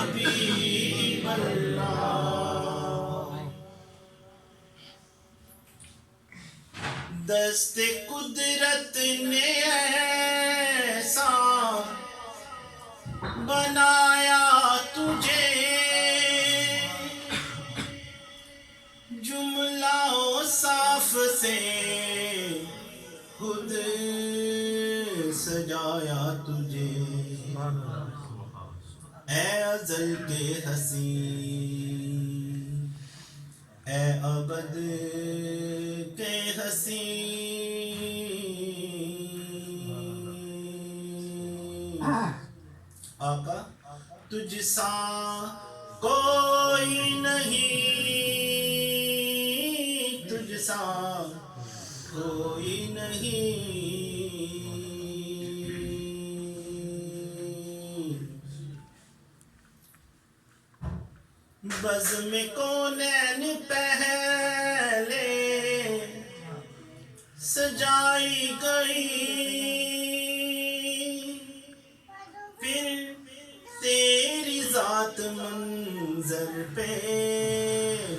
حبیب اللہ دست قدرت نے ایسا بنایا تجھے جملہ و صاف سے خود سجایا تجھے اے ازل کے حسین اے ابد کے حسین آقا تجھ سا کوئی نہیں تجھ سا کوئی نہیں بزم کونین پہلے سجائی گئی پھر تیری ذات منظر پہ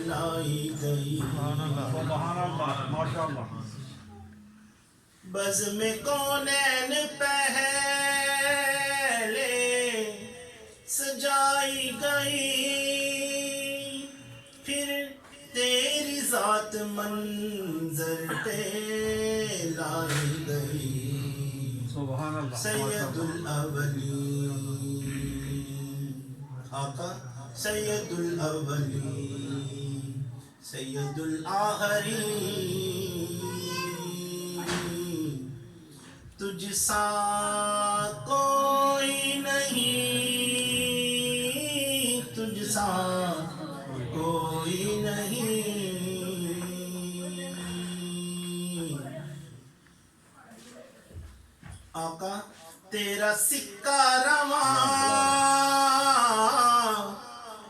لائی گئی بزم کونین پہلے سجائی گئی پھر تیری ذات منظر پہ لائی گئی سید الاولین آقا سید الاولین سید الآخرین تجھ سا کوئی نہیں تجھ سا کوئی نہیں آقا تیرا سکہ رواں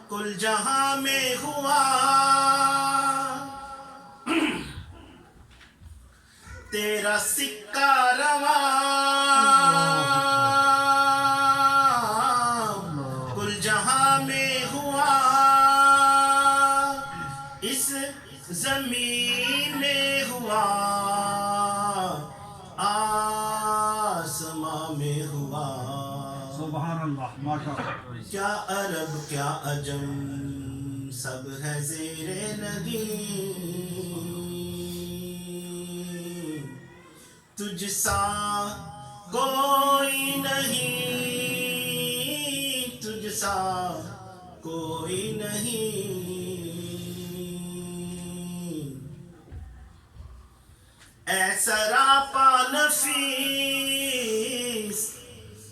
کل جہاں میں ہوا تیرا سکہ رواں کل جہاں میں ہوا اس زمین میں ہوا آسماں میں ہوا سبحان اللہ ماشاءاللہ کیا عرب کیا عجم سب ہے زیر نگین تجھ سا کوئی نہیں تجھ سا کوئی نہیں اے سراپا نفیس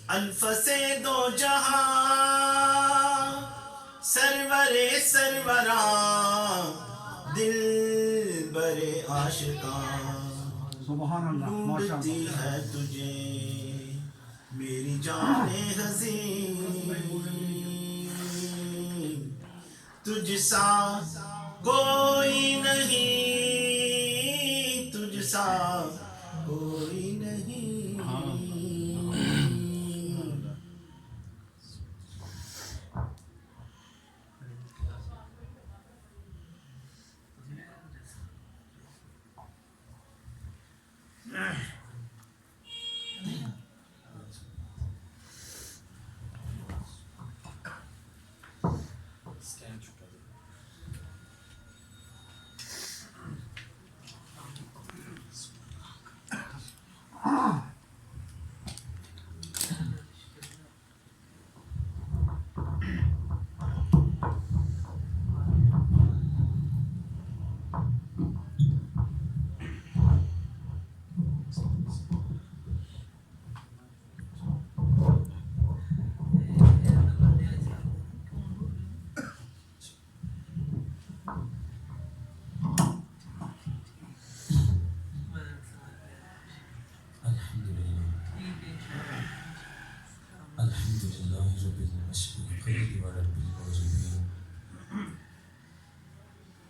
انفس دو جہاں سرور سروراں دل برے عاشقاں سبحان اللہ ڈھونڈتی ہے تجھے میری جان حزین تجھ سا کوئی نہیں تجھ سا کوئی نہیں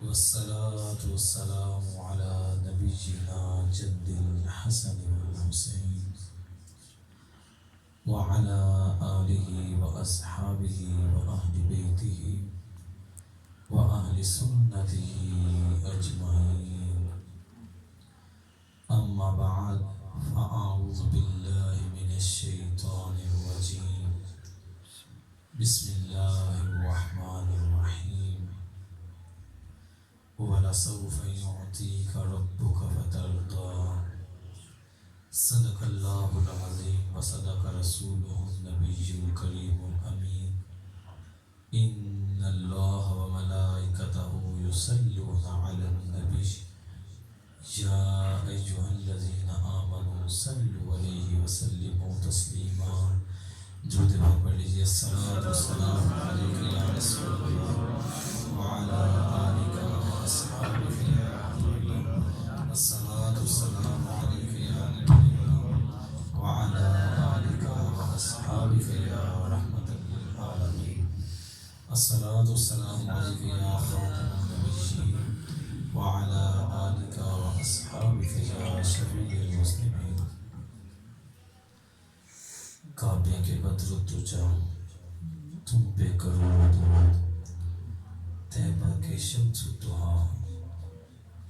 والصلاة والسلام على نبينا جد الحسن والحسين وعلى آله وأصحابه وأهل بسم اللہ الرحمن الرحیم وَلَسَوْفَ يُعْطِيكَ رَبُّكَ فَتَرْضَىٰ صدق اللہ العظیم وصدق رسولہ النبی الکریم الامین ان اللہ وملائکتہ یصلون علی النبی یا ایہا الذین آمنوا صلوا علیہ وسلموا تسلیما درود پاک پڑھ لیجیے الصلاۃ والسلام علیک یا رسول اللہ وعلی آلک واصحابک یا حبیب اللہ الصلاۃ والسلام علیک یا نبی اللہ وعلی آلک واصحابک یا رحمۃ للعالمین الصلاۃ والسلام علیک یا خاتم النبیین وعلی آلک واصحابک یا شفیع المسلمین کعبے کے بدر الدجا تم پہ کرو درود طیبہ کے شمس الضحیٰ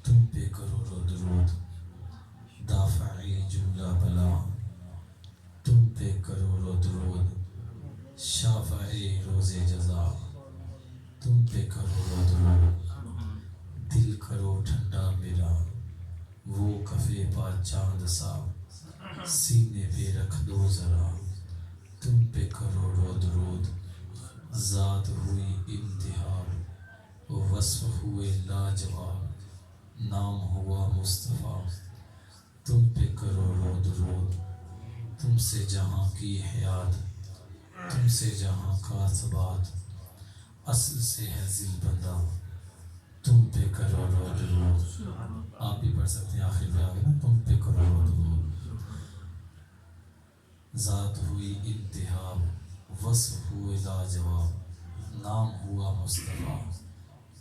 تم پہ کرو درود دافعی جملہ بلا تم پہ کرو درود شافعی روز جزا تم پہ کرو درود دل کرو ٹھنڈا میرا وہ کفے پا چاند سا سینے پہ رکھ دو ذرا تم پہ کروڑوں درود ذات ہوئی انتہا وصف ہوئے لاجواب نام ہوا مصطفیٰ تم پہ کروڑوں درود تم سے جہاں کی حیات تم سے جہاں کا ثبات اصل سے ہے ذل بندہ تم پہ کروڑوں درود آپ بھی پڑھ سکتے ہیں آخر میں آگے نا تم پہ کروڑوں درود ذات ہوئی انتہا وصف ہوئے لاجواب نام ہوا مصطفیٰ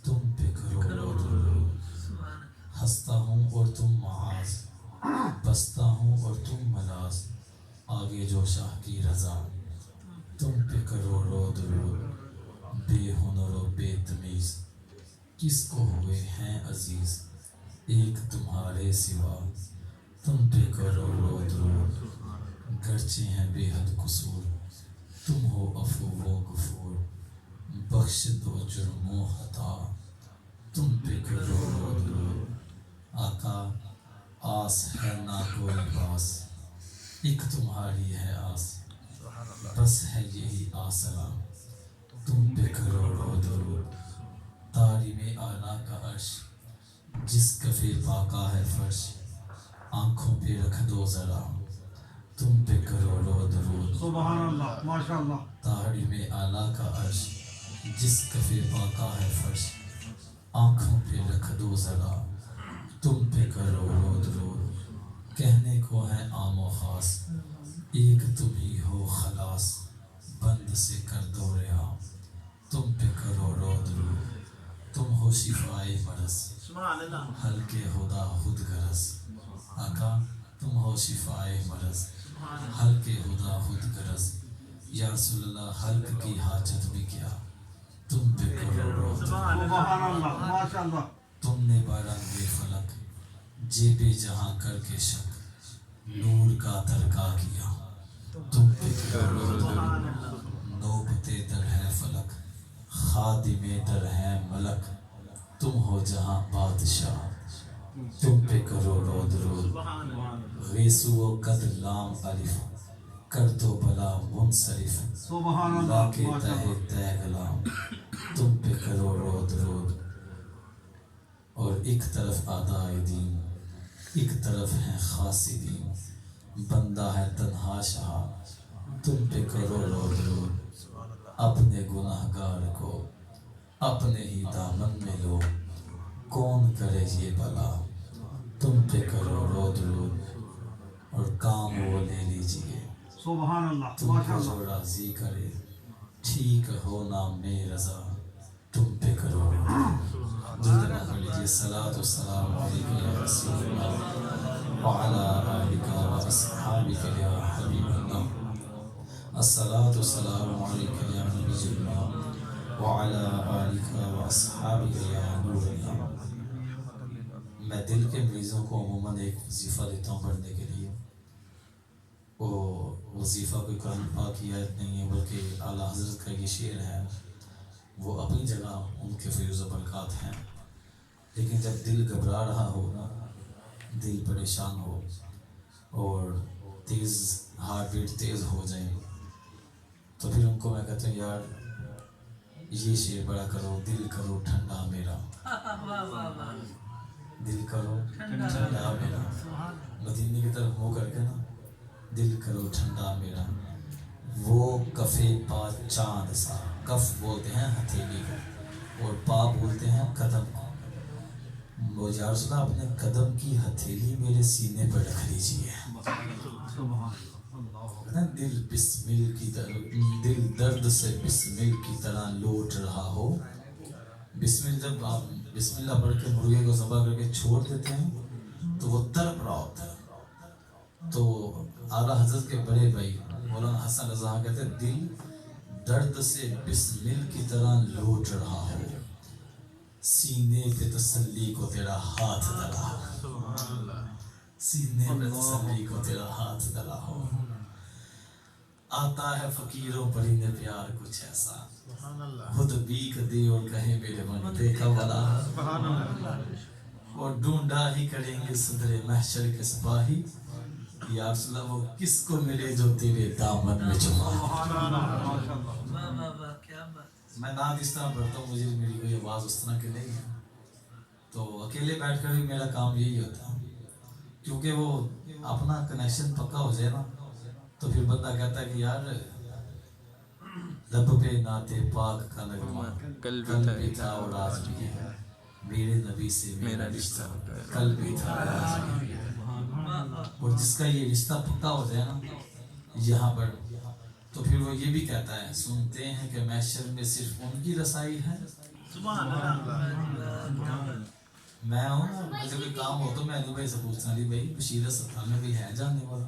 تم پہ کروڑوں درود ہنستا ہوں اور تم معاذ بستا ہوں اور تم ملاذ آگے جو شاہ کی رضا تم پہ کروڑوں درود بے ہنر و بے تمیز کس کو ہوئے ہیں عزیز ایک تمہارے سوا تم پہ کروڑوں درود گرچہ ہیں بے حد قصور تم ہو عفو و غفور بخش دو جرم و خطا تم پہ کروڑوں درود آقا آس ہے نہ کوئی پاس ایک تمہاری ہے آس بس ہے یہی آسرا تم پہ کروڑوں درود تعلیم اعلیٰ کا عرش جس کفے پاکا ہے فرش آنکھوں پہ رکھ دو ذرا تم پہ کروڑوں درود سبحان اللہ ماشاء اللہ تعلیم اعلیٰ کا عرش جس کفے پاکا ہے فرش آنکھوں پہ رکھ دو ذرا تم پہ کروڑوں درود کہنے کو ہے عام و خاص ایک تم ہی ہو خلاص بند سے کر دو رہا تم پہ کروڑوں درود تم ہو شفائے مرض ہلکے خدا خود غرض آقا تم ہو شفائے مرض حلق خدا خود غرض یا رسول اللہ حلق کی حاجت بھی کیا تم پہ کروڑوں درود سبحان اللہ ماشاء اللہ تم نے باران بے فلک جیب جہاں کر کے شک نور کا ترکا کیا تم پہ کروڑوں درود نوبتے در ہے فلک خادم در ہے ملک تم ہو جہاں بادشاہ تم پہ کروڑوں درود غیسو و قد لام الف کر دو بلا منصرف سبحان لا اللہ کے ماشاء تہ اللہ تہ غلام تم پہ کروڑوں درود اور ایک طرف آدائے دین ایک طرف ہے خاص دین بندہ ہے تنہا شاہ تم پہ کروڑوں درود اپنے گناہ گار کو اپنے ہی دامن میں لو کون کرے یہ بلا تم پہ کروڑوں درود اور کام وہ لے لیجئے سبحان اللہ تم ماشاء کو اللہ جو راضی کرے ٹھیک ہونا میں رضا تم پہ کروڑوں درود پڑھ لیجیے صلاۃ والسلام علیک یا رسول اللہ وعلی آلک واصحابک یا حبیب اللہ الصلاۃ والسلام علیک یا نبی اللہ وعلی آلک واصحابک یا نور اللہ میں دل کے مریضوں کو عموماً ایک وظیفہ دیتا ہوں پڑھنے کے لیے وہ وظیفہ کوئی قرآن پاک کی آیت نہیں ہے بلکہ اعلیٰ حضرت کا یہ شعر ہے وہ اپنی جگہ ان کے فیض و برکات ہیں، لیکن جب دل گھبرا رہا ہو نا، دل پریشان ہو اور تیز ہارٹ بیٹ تیز ہو جائے تو پھر ان کو میں کہتا ہوں یار یہ شعر پڑھا کرو، دل کرو ٹھنڈا میرا، دل کرو ٹھنڈا میرا، مدینے کی طرف منہ کر کے نا، دل کرو ٹھنڈا میرا، وہ کفے پا چاند سا، کف بولتے ہیں ہتھیلی کو اور پا بولتے ہیں قدم کو، وہ یا رسول اللہ اپنے قدم کی ہتھیلی میرے سینے پر رکھ لیجیے، دل بسمل کی طرح، دل درد سے بسمل کی طرح لوٹ رہا ہو، بسمل جب آپ بسم اللہ پڑھ کے مرغے کو ذبح کر کے چھوڑ دیتے ہیں تو وہ تڑپ رہا ہوتا ہے، تو اعلیٰ حضرت کے بڑے بھائی مولانا حسن رضا کہتے ہیں دل درد سے بسمل کی طرح لوٹ رہا ہو، سینے پہ تسلی کو تیرا ہاتھ ڈلا ہو، سینے پہ تسلی کو تیرا ہاتھ ڈلا ہو، آتا ہے فقیروں پر ہی پیار کچھ ایسا، خود بیک دے اور کہے میرے من دیکھا والا، اور ڈھونڈا ہی کریں گے صدر محشر کے سپاہی، یا رسول اللہ وہ کس کو ملے جو تیرے دامن میں چھپا۔ میں نعت اس طرح پڑھتا ہوں، مجھے میری کوئی آواز اس طرح کی نہیں ہے، تو اکیلے بیٹھ کر بھی میرا کام یہی ہوتا ہے، کیونکہ وہ اپنا کنیکشن پکا ہو جائے نا تو پھر بندہ کہتا ہے کہ یار لب پہ نعت پاک کا نغمہ کل بھی تھا اور آج بھی ہے، میرے نبی سے میرا رشتہ کل بھی تھا اور آج بھی ہے، اور جس کا یہ رشتہ پکا ہو جائے نا یہاں پر تو پھر وہ یہ بھی کہتا ہے سنتے ہیں کہ محشر میں صرف ان کی رسائی ہے، میں ہوں نا مجھے کوئی کام ہو تو میں علی بھائی سے پوچھتا علی بھائی بشیر اسپتال میں کوئی ہے جاننے والا،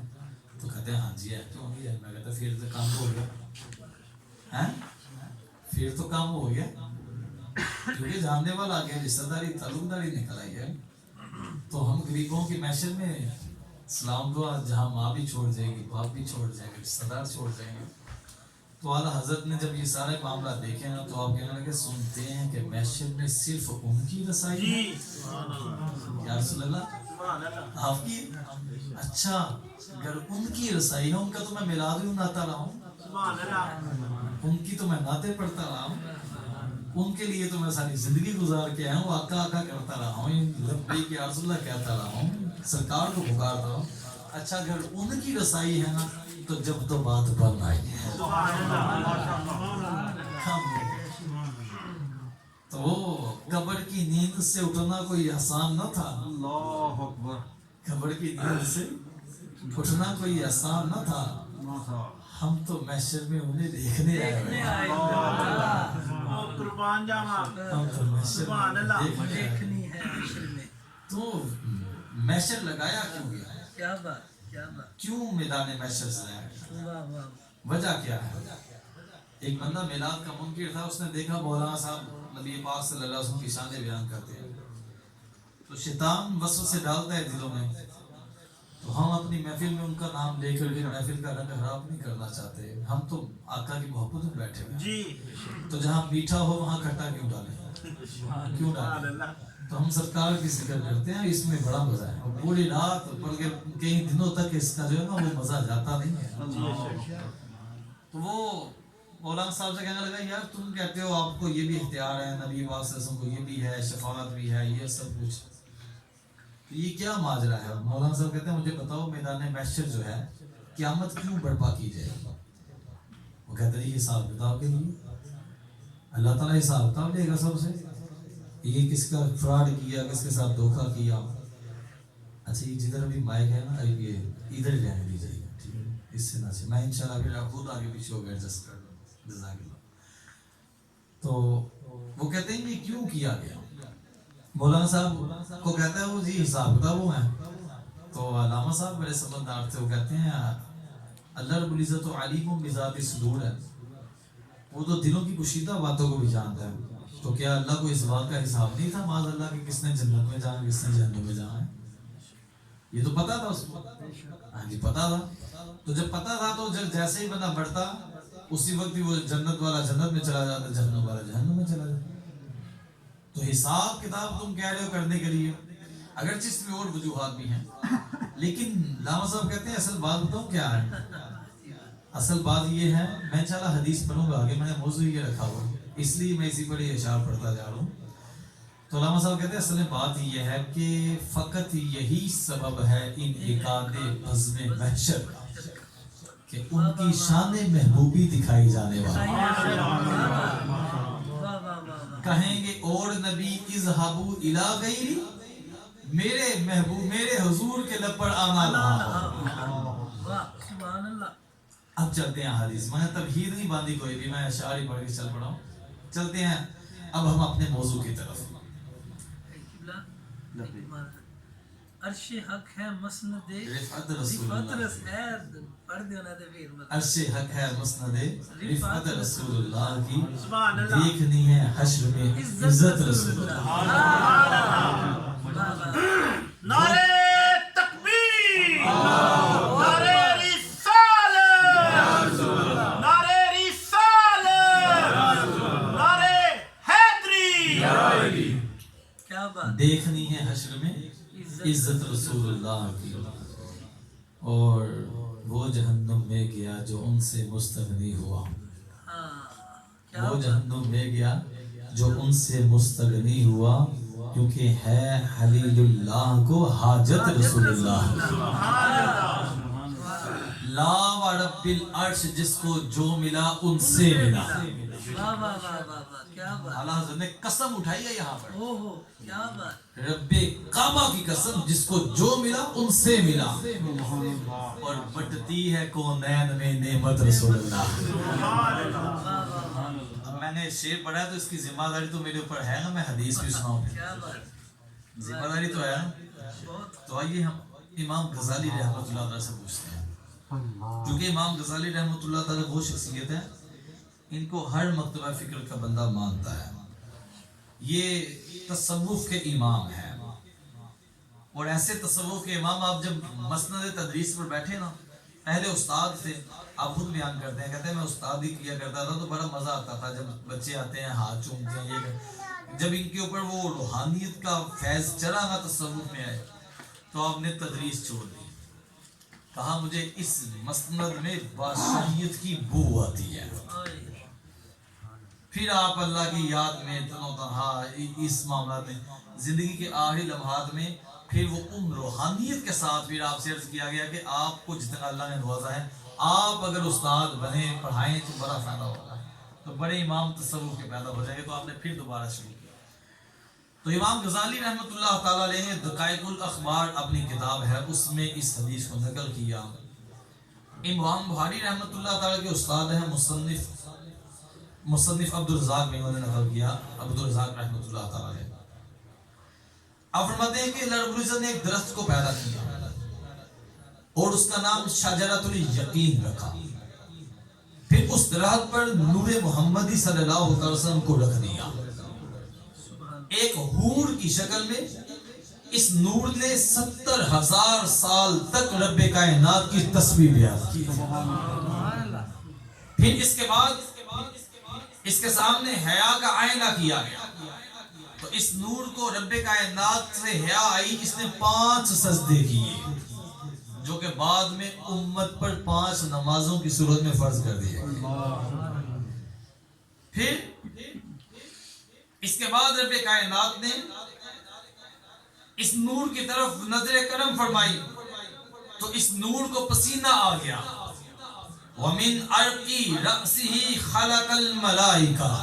تو کہتے ہیں ہاں جی ہے، کیوں نہیں ہے، میں کہتا پھر تو کام ہو گیا، پھر تو کام ہو گیا، کیونکہ جاننے والا آگے رشتہ داری تعلق داری نکل آئی ہے، تو ہم غریبوں کی محشر میں سلام دعا جہاں ماں بھی چھوڑ جائے گی، باپ بھی چھوڑ جائیں گے، رشتہ دار چھوڑ جائیں گے، تو اعلیٰ حضرت نے جب یہ سارے معاملہ دیکھے نا تو آپ کہنے لگے سنتے ہیں کہ محشر میں صرف ان کی رسائی ہے، یا رسول اللہ آپ کی، اچھا اگر ان کی رسائی ہے، ان کا تو میں میلاد بھی مناتا رہا ہوں، ان کی تو میں نعتیں پڑھتا رہا ہوں، ان کے لیے تو میں ساری زندگی گزار کے آیا ہوں، آقا آقا کرتا رہا ہوں، لبیک یا رسول اللہ کہتا رہا ہوں، سرکار کو پکارتا ہوں، اچھا اگر ان کی رسائی ہے نا تو جب تو بات بن آئی ہے، تو وہ قبر کی نیند سے اٹھنا کوئی آسان نہ تھا، اللہ اکبر، قبر کی نیند سے اٹھنا کوئی آسان نہ تھا، ہم تو محشر میں انہیں دیکھنے آئے، قربان جاوا، ہم تو محشر میں دیکھنی ہے، تو محشر لگایا کیوں گیا ہے؟ کیا بات کیا بات، کیوں میدان محشر سجایا گیا؟ واہ واہ، وجہ کیا ہے؟ ایک بندہ میلاد کا منکر تھا، اس نے دیکھا مولانا صاحب نبی پاک صلی اللہ علیہ وسلم کی شانیں بیان کرتے ہیں، تو شیطان وسوسے ڈالتا ہے دلوں میں، تو ہم اپنی محفل میں ان کا نام لے کر کے محفل کا رنگ خراب نہیں کرنا چاہتے، ہم تو آقا کی محبت میں بیٹھے ہوئے ہیں، تو جہاں میٹھا ہو وہاں کھٹا کیوں ڈالیں، کیوں ڈالیں، تو ہم سرکار کی ذکر کرتے ہیں، اس میں بڑا مزہ ہے، پوری رات بلکہ کئی دنوں تک اس کا جو ہے نا وہ مزہ جاتا نہیں ہے، تو وہ مولانا صاحب سے کہنے لگا یار تم کہتے ہو آپ کو یہ بھی اختیار ہے، نبی پاک صلی اللہ علیہ وسلم کو یہ بھی ہے، شفاعت بھی ہے، یہ سب کچھ، تو یہ کیا ماجرا ہے؟ مولانا صاحب کہتے ہیں مجھے بتاؤ میدان محشر جو ہے قیامت کیوں برپا کی جائے؟ وہ کہتے ہیں یہ حساب کتاب کے لیے، اللہ تعالیٰ حساب کتاب لے گا سب سے، یہ کس کا فراڈ کیا، کس کے ساتھ دھوکہ کیا، اچھا یہ جدھر بھی مائک ہے نا یہ ادھر ہی رہنے دیجیے گا، ٹھیک ہے اس سے نہ سے میں انشاءاللہ پھر خود آگے پیچھے ہو گئے ایڈجسٹ کر لوں، جزاک اللہ۔ تو وہ کہتے ہیں یہ کیوں کیا گیا؟ مولانا صاحب کو کہتا ہے وہ جی حساب کتاب وہ ہیں، تو علامہ صاحب بڑے سمجھدار تھے، وہ کہتے ہیں اللہ رب العزت و علیم بذات صدور ہے، وہ تو دلوں کی پوشیدہ باتوں کو بھی جانتا ہے، تو کیا اللہ کو اس بات کا حساب نہیں تھا معاذ اللہ کہ کس نے جنت میں جانا کس نے جہنم میں جانا ہے؟ یہ تو پتا تھا اس کو، ہاں جی پتا تھا، تو جب پتا تھا تو جب جیسے ہی بندہ بڑھتا اسی وقت بھی وہ جنت والا جنت میں چلا جاتا ہے، جہنم والا جہنم میں چلا جاتا ہے۔ تو حساب کتاب تم کہہ رہے ہو کرنے کے لیے، اگرچہ اس میں اور وجوہات بھی ہیں، لیکن علامہ صاحب کہتے ہیں اصل بات بتاؤں کیا ہے؟ اصل بات یہ ہے، میں انشاءاللہ حدیث پڑھوں گا آگے، میں نے موضوع یہ رکھا ہوا اس لیے میں اسی پر یہ اشعار پڑھتا جا رہا ہوں۔ تو علامہ صاحب کہتے ہیں اصل میں بات یہ ہے کہ فقط یہی سبب ہے انعقاد بزم محشر کا کہ ان کی شان محبوبی دکھائی جانے والی، کہیں گے اور نبی اذهبوا الی غیری، میرے محبوب میرے حضور کے لب پر آنا رہا۔ سبحان اللہ۔ اب چلتے ہیں حدیث، میں نے تمہید نہیں باندھی کوئی بھی، میں اشعار ہی پڑھ کے چل پڑا ہوں۔ چلتے ہیں اب ہم اپنے موضوع کی طرف۔ عرش حق ہے مسند رفعت رسول اللہ، پڑھ دینا دے پھر عرش حق ہے مسند رفعت رسول اللہ کی، دیکھنی ہے حشر میں عزت رسول اللہ۔ نعرے تکبیر، نعرے رسالت، نعرے رسالت، نعرے حیدری۔ کیا بات، دیکھنی ہے حشر میں عزت رسول اللہ کی، اور وہ جہنم میں گیا جو ان سے مستغنی ہوا، وہ جہنم میں گیا جو ان سے مستغنی ہوا، کیونکہ ہے خلیل اللہ کو حاجت رسول اللہ۔ لا و رب العرش، جس کو جو ملا ان سے ملا۔ اعلیٰ حضرت نے قسم اٹھائی ہے یہاں پر، کیا بات، رب کعبہ کی قسم، جس کو جو ملا ان سے ملا، اور بٹتی ہے کونین میں نعمت رسول اللہ۔ اب میں نے شعر پڑھا ہے تو اس کی ذمہ داری تو میرے اوپر ہے نا، میں حدیث بھی سناؤں، کیا بات، ذمہ داری تو ہے نا۔ تو آئیے ہم امام غزالی رحمۃ اللہ تعالیٰ سے پوچھتے ہیں، کیونکہ امام غزالی رحمۃ اللہ تعالیٰ وہ شخصیت ہے ان کو ہر مکتبہ فکر کا بندہ مانتا ہے، یہ تصوف کے امام ہیں، اور ایسے تصوف کے امام آپ جب مسند تدریس پر بیٹھے نا، پہلے استاد تھے، آپ خود بیان کرتے ہیں، کہتے ہیں میں استاد ہی کیا کرتا تھا تو بڑا مزہ آتا تھا جب بچے آتے ہیں ہاتھ چومتے ہیں، یہ جب ان کے اوپر وہ روحانیت کا فیض چلا نا تصوف میں آئے تو آپ نے تدریس چھوڑ دی، کہا مجھے اس مسند میں بادشاہیت کی بو آتی ہے۔ پھر آپ اللہ کی یاد میں تنو تنہا اس معاملات میں زندگی کے آخری لمحات میں پھر وہ ان روحانیت کے ساتھ پھر آپ سے عرض کیا گیا کہ آپ کو جتنا اللہ نے نوازا ہے، آپ اگر استاد بنے پڑھائیں تو بڑا فائدہ ہوگا، تو بڑے امام تصوف کے پیدا ہو جائیں گے۔ تو آپ نے پھر دوبارہ شروع کیا۔ تو امام غزالی رحمۃ اللہ تعالیٰ علیہ نے دقائق الاخبار اپنی کتاب ہے، اس میں اس حدیث کو نقل کیا۔ امام بخاری رحمۃ اللہ تعالیٰ کے استاد ہیں مصنف عبد الرزاق میں، انہوں نے نقل کیا، عبد الرزاق رحمۃ اللہ تعالیٰ علیہ۔ آپ فرماتے ہیں کہ اللہ رب العزت نے ایک درخت کو پیدا کیا اور اس کا نام شجرۃ الیقین رکھا، پھر اس درخت پر نور محمدی صلی اللہ علیہ وسلم کو رکھ دیا، ایک حور کی شکل میں۔ اس نور نے 70,000 سال تک رب کائنات کی تسبیح بیان کی۔ پھر اس کے بعد اس کے سامنے حیا کا آئینہ کیا گیا، تو اس نور کو رب کائنات سے حیا آئی، اس نے 5 سجدے کیے، جو کہ بعد میں امت پر 5 نمازوں کی صورت میں فرض کر دیے۔ پھر اس کے بعد رب کائنات نے اس نور کی طرف نظر کرم فرمائی، تو اس نور کو پسینہ آ گیا۔ وَمِنْ عَرْقِ رَأْسِهِ خَلَقَ الْمَلَائِكَةَ،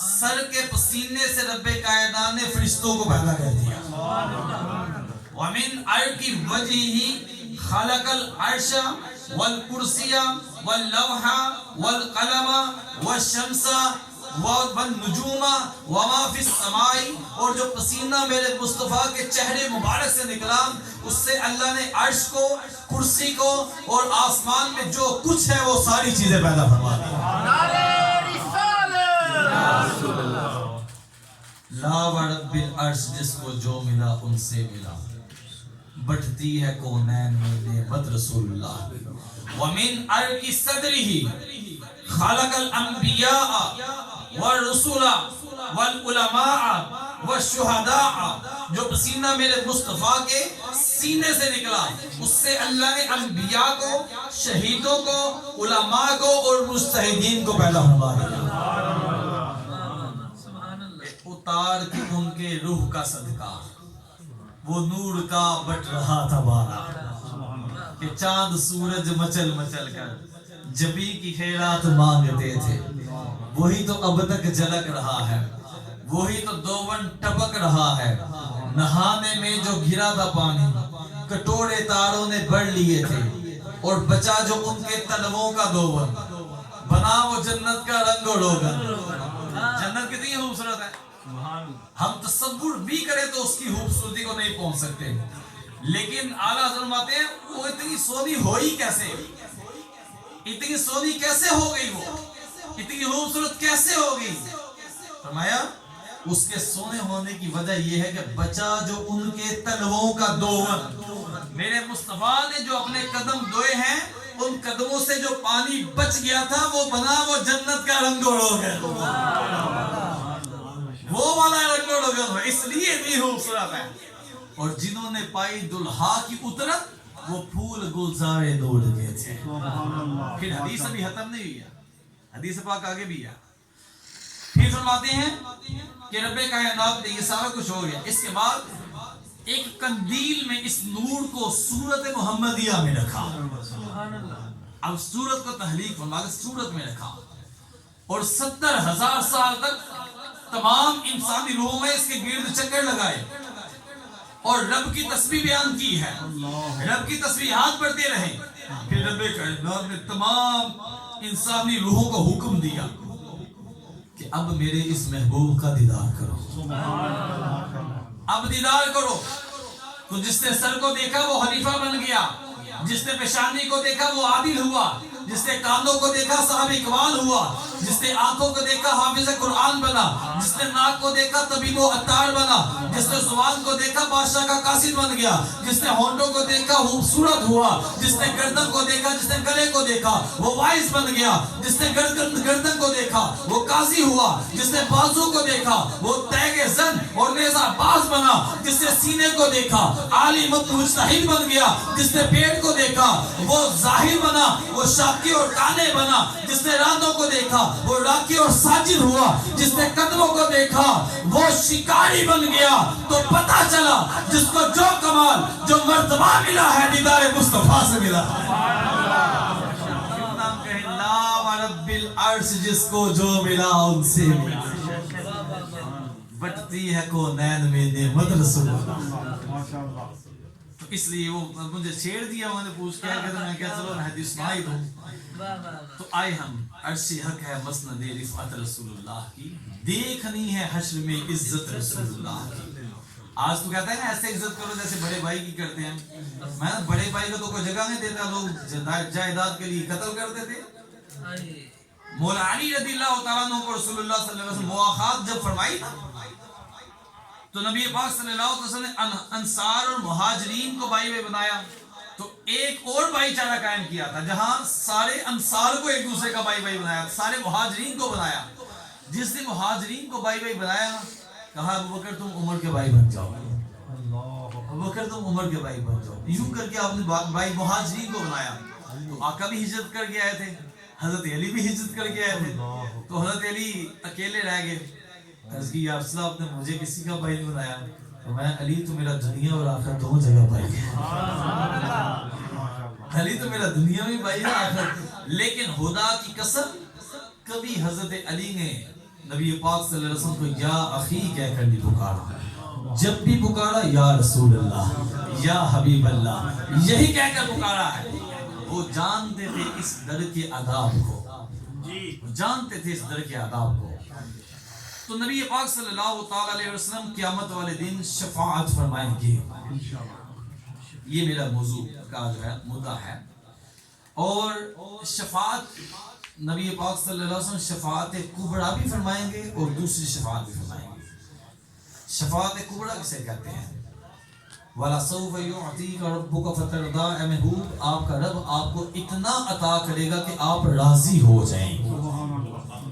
سر کے پسینے سے رب کائنات نے فرشتوں کو پیدا کر دیا۔ وَمِنْ عَرْقِ وَجْهِهِ خَلَقَ الْعَرْشَ وَالْكُرْسِيَ وَاللَّوْحَ وَالْقَلَمَ وَالشَّمْسَ وَالنُّجُومَ وَمَا فِي السَّمَاءِ، اور جو پسینہ میرے مصطفیٰ کے چہرے مبارک سے نکلا اس سے اللہ نے عرش کو، کرسی کو اور آسمان میں جو کچھ ہے وہ ساری چیزیں پیدا فرما دی۔ لا و رب العرش، جس کو جو ملا ان سے ملا۔ بٹتی ہے کونین میں نعمت رسول اللہ ومن ارق صدرہ خلق الانبیاء والرسل والعلماء والشہداء. جو پسینہ میرے مصطفیٰ کے سینے سے نکلا اس سے اللہ نے انبیاء کو، شہیدوں کو، علماء کو اور مجتہدین کو پیدا فرمایا. اتار کے ان کے روح کا صدقہ وہ نور کا بٹ رہا تھا بارہ کہ چاند سورج مچل مچل کر جبی کی خیرات مانگتے تھے. وہی تو اب تک جھلک رہا ہے، وہی تو دوون ٹپک رہا ہے. نہانے میں جو گرا تھا پانی کٹورے تاروں نے بھر لیے تھے اور بچا جو ان کے تلووں کا دوون. بنا وہ جنت کا رنگ و روغن. جنت کتنی خوبصورت ہے، ہم تصور بھی کریں تو اس کی خوبصورتی کو نہیں پہنچ سکتے. لیکن اعلیٰ حضرت فرماتے ہیں وہ اتنی سونی ہوئی کیسے، اتنی سونی کیسے ہو گئی، وہ اتنی خوبصورت کیسے ہو گئی. فرمایا اس کے سونے ہونے کی وجہ یہ ہے کہ بچا جو ان کے تلووں کا دوون. میرے مصطفیٰ نے جو اپنے قدم دھوئے ہیں ان قدموں سے جو پانی بچ گیا تھا وہ بنا وہ جنت کا رنگ و روغن، وہ والا رنگ و روغن ہے، اس لیے اتنی خوبصورت ہے. اور جنہوں نے پائی دلہا کی اترت وہ پھول گلزارے دوڑ گئے تھے. پھر حدیث ابھی ختم نہیں ہوئی ہے، حدیث پاک آگے بھی ہے. پھر فرماتے ہیں کہ رب کائنات نے یہ سارا کچھ ہو گیا. اس کے بعد ایک قندیل میں اس نور کو سورت محمدیہ میں رکھا. اب سورت کو تحلیق فرما کے سورت میں رکھا اور 70,000 سال تک تمام انسانی روحوں میں اس کے گرد چکر لگائے اور رب کی تسبیح بیان کی ہے، رب کی تسبیحات پڑھتے رہے. پھر رب کائنات نے تمام انسانی روحوں کو حکم دیا کہ اب میرے اس محبوب کا دیدار کرو، اب دیدار کرو. تو جس نے سر کو دیکھا وہ خلیفہ بن گیا، جس نے پیشانی کو دیکھا وہ عادل ہوا، جس نے کانوں کو دیکھا صاحب اقبال ہوا، جس نے آنکھوں کو دیکھا حافظ قرآن بنا، جس نے ناک کو دیکھا طبیب و عطار بنا، جس نے زبان کو دیکھا بادشاہ کا قاصد بن گیا، جس نے ہونٹوں کو دیکھا خوبصورت ہوا، جس نے گردن کو دیکھا، جس نے گلے کو دیکھا وہ وائس بن گیا، جس نے گردن کو دیکھا وہ قاضی ہوا، جس نے بازو کو دیکھا وہ تیغ زن اور نیزہ باز بنا، جس نے سینے کو دیکھا عالم مجتہد بن گیا، جس نے پیٹ کو دیکھا وہ ظاہر بنا، وہ شاکی اور کانے بنا، جس نے رانوں کو دیکھا وہ راکی اور ساجد ہوا، جس نے قدموں کو دیکھا وہ شکاری بن گیا. تو پتا چلا جس کو جو کمال جو مرتبہ ملا ہے دیدار مصطفیٰ سے ملا. نام کہیں لا ورب العرش جس کو جو ملا ان سے ملا. بٹتی ہے کونین میں نعمت رسول اللہ. تو اس لیے وہ مجھے چھیڑ دیا، میں نے پوچھ کیا کہ میں کیا چلو میں حدیث سنائی دوں. تو آئے ہم عرش حق ہے مسند رفعت رسول اللہ کی، دیکھنی ہے حشر میں عزت رسول اللہ کی. آج تو کہتا ہے نا ایسے عزت کرو جیسے بڑے بھائی کی کرتے ہیں. میں بڑے بھائی کو تو کوئی جگہ نہیں دیتا، لوگ جائیداد کے لیے قتل کرتے تھے. مولا علی رضی اللہ تعالیٰ عنہ کو رسول اللہ صلی اللہ علیہ وسلم مواخات جب فرمائی تو نبی پاک صلی اللہ علیہ وسلم نے انصار اور مہاجرین کو بھائی بھائی بنایا. تو ایک اور بھائی چارہ قائم کیا تھا جہاں سارے انصار کو ایک دوسرے کا بھائی بھائی بنایا، سارے مہاجرین کو بنایا. جس نے مہاجرین کو بھائی بھائی بنایا کہا ابوبکر تم عمر کے بھائی بن جاؤ، ابوبکر تم عمر کے بھائی بن جاؤ. یوں کر کے آپ نے بھائی مہاجرین کو بنایا. تو آقا بھی ہجرت کر کے آئے تھے، حضرت علی بھی ہجرت کر کے آئے تھے. تو حضرت علی اکیلے رہ گئے. عرض کی یا رسول اللہ آپ نے مجھے کسی کا بھائی نہیں بنایا. تو میں علی تو میرا دنیا اور آخرت دونوں جگہ بھائی ہے، علی تو میرا دنیا میں بھائی ہے آخرت. لیکن خدا کی قسم کبھی حضرت علی نے نبی پاک صلی اللہ علیہ وسلم کو یا اخی کہہ کر نہیں پکارا. جب بھی پکارا یا رسول اللہ یا حبیب اللہ یہی کہہ کر پکارا ہے. وہ جانتے تھے اس در کے آداب کو، جانتے تھے اس در کے آداب کو. تو نبی پاک صلی اللہ تعالی علیہ وسلم قیامت والے دن شفاعت فرمائیں گے. یہ میرا موضوع کا جو ہے مدعا ہے. اور شفاعت نبی پاک صلی اللہ علیہ وسلم شفاعت کبریٰ بھی فرمائیں گے اور دوسری شفاعت بھی فرمائیں گے. شفاعت کبریٰ کسے کہتے ہیں؟ وَلَسَوْفَ يُعْطِيكَ رَبُّكَ فَتَرْضَىٰ، اے محبوب آپ کا رب آپ کو اتنا عطا کرے گا کہ آپ راضی ہو جائیں گے.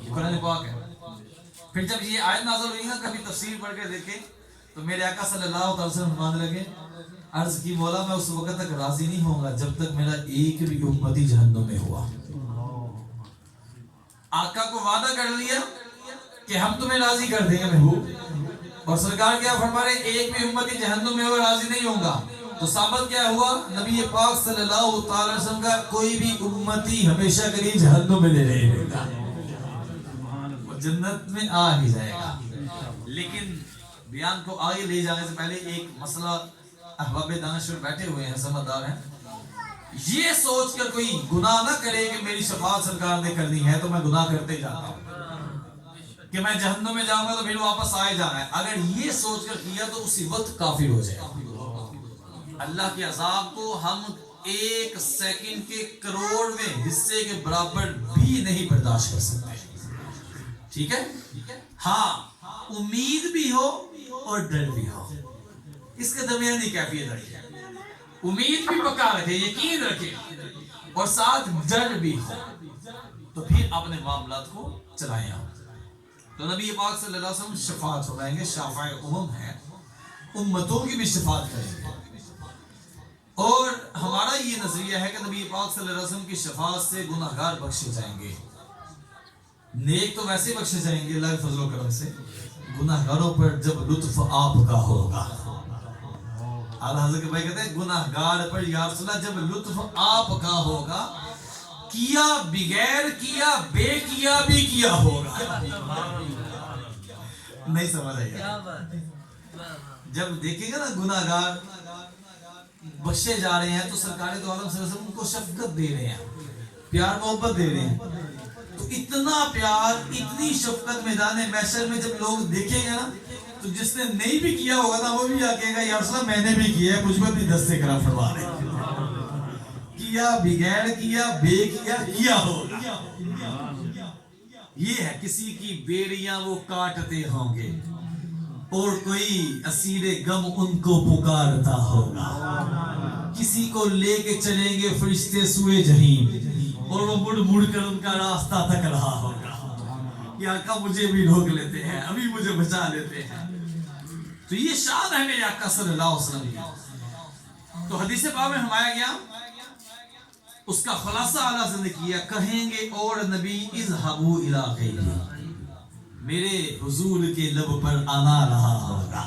یہ قرآن پاک ہے. پھر جب یہ آیت نازل ہوئی نا، کبھی تفسیر پڑھ کے دیکھیں تو میرے آقا صلی اللہ علیہ وسلم فرمانے لگے، عرض کی مولا میں اس وقت تک راضی نہیں ہوں گا جب تک میرا ایک بھی امتی جہنم میں ہوا. آقا کو وعدہ کر لیا کہ ہم تمہیں راضی کر دیں گے محبوب، اور سرکار کیا فرما رہے، ایک بھی امتی جہنم میں ہو راضی نہیں ہوں گا. تو ثابت کیا ہوا، نبی پاک صلی اللہ تعالی وسلم کا کوئی بھی امتی ہمیشہ کے لیے جہنم میں نہیں رہے گا، وہ جنت میں آ ہی جائے گا. لیکن بیان کو آگے لے جانے سے پہلے ایک مسئلہ، احباب دانشور بیٹھے ہوئے ہیں، سمجھدار ہیں، یہ سوچ کر کوئی گناہ نہ کرے کہ میری شفاعت سرکار نے کرنی ہے تو میں گناہ کرتے جاتا ہوں کہ میں جہنم میں جاؤں گا تو پھر واپس آئے جانا ہے. اگر یہ سوچ کر کیا تو اسی وقت کافر ہو جائے. اللہ کے عذاب کو ہم ایک سیکنڈ کے کروڑویں حصے کے برابر بھی نہیں برداشت کر سکتے. ٹھیک ہے؟ ہاں، امید بھی ہو اور ڈر بھی ہو، اس کے درمیانی کیفیت رکھے. امید بھی پکا رکھے، یقین رکھے، اور ساتھ ڈر بھی ہو، تو پھر اپنے معاملات کو چلائیں. تو نبی پاک صلی اللہ علیہ وسلم شفاعت فرمائیں گے، شافع امم ہیں، امتوں کی بھی شفاعت کریں گے. اور ہمارا یہ نظریہ ہے کہ نبی پاک صلی اللہ علیہ وسلم کی شفاعت سے گناہگار بخشے جائیں گے. نیک تو ویسے بخشے جائیں گے اللہ کے فضل و کرم سے، گناہگاروں پر جب لطف آپ کا ہوگا. اعلیٰ حضرت بھائی کہتے ہیں گناہگار پر یا رسول اللہ جب لطف آپ کا ہوگا، کیا بغیر کیا بے کیا بھی کیا ہوگا. نہیں سمجھ آئی؟ کیا بات ہے. جب دیکھیں گا نا گناہگار بخشے جا رہے ہیں تو سرکار دو عالم صلی اللہ علیہ وسلم ان کو شفقت دے رہے ہیں، پیار محبت دے رہے ہیں. تو اتنا پیار، اتنی شفقت میدان محشر میں جب لوگ دیکھیں گے نا، تو جس نے نہیں بھی کیا ہوگا نا وہ بھی آ کہے گا یا رسول اللہ میں نے بھی کیا ہے، مجھ کو بھی دستے کرا فرما رہے ہیں. کیا بغیر کیا بے کیا کیا ہوگا. یہ ہے کسی کی بیڑیاں وہ کاٹتے ہوں گے اور کوئی اسیر غم ان کو پکارتا ہوگا. کسی کو لے کے چلیں گے فرشتے سوئے جہنم اور وہ مڑ مڑ کر ان کا راستہ تک رہا ہوگا کہ آقا مجھے بھی روک لیتے ہیں، ابھی مجھے بچا لیتے ہیں. تو یہ شان ہے میرے آقا صلی اللہ علیہ وسلم کی. تو حدیث پاک میں فرمایا گیا، اس کا خلاصہ اعلیٰ سے نے کیا، کہیں گے اور نبی اذهبوا الی غیری، میرے حضور کے لب پر آنا رہا ہوگا.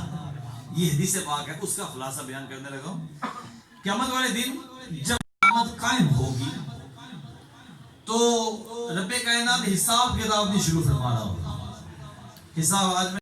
یہ حدیث پاک ہے، اس کا خلاصہ بیان کرنے لگا ہوں. قیامت والے دن جب قیامت قائم ہوگی تو رب کائنات حساب کتاب نہیں شروع فرما رہا ہوگا. حساب آج میں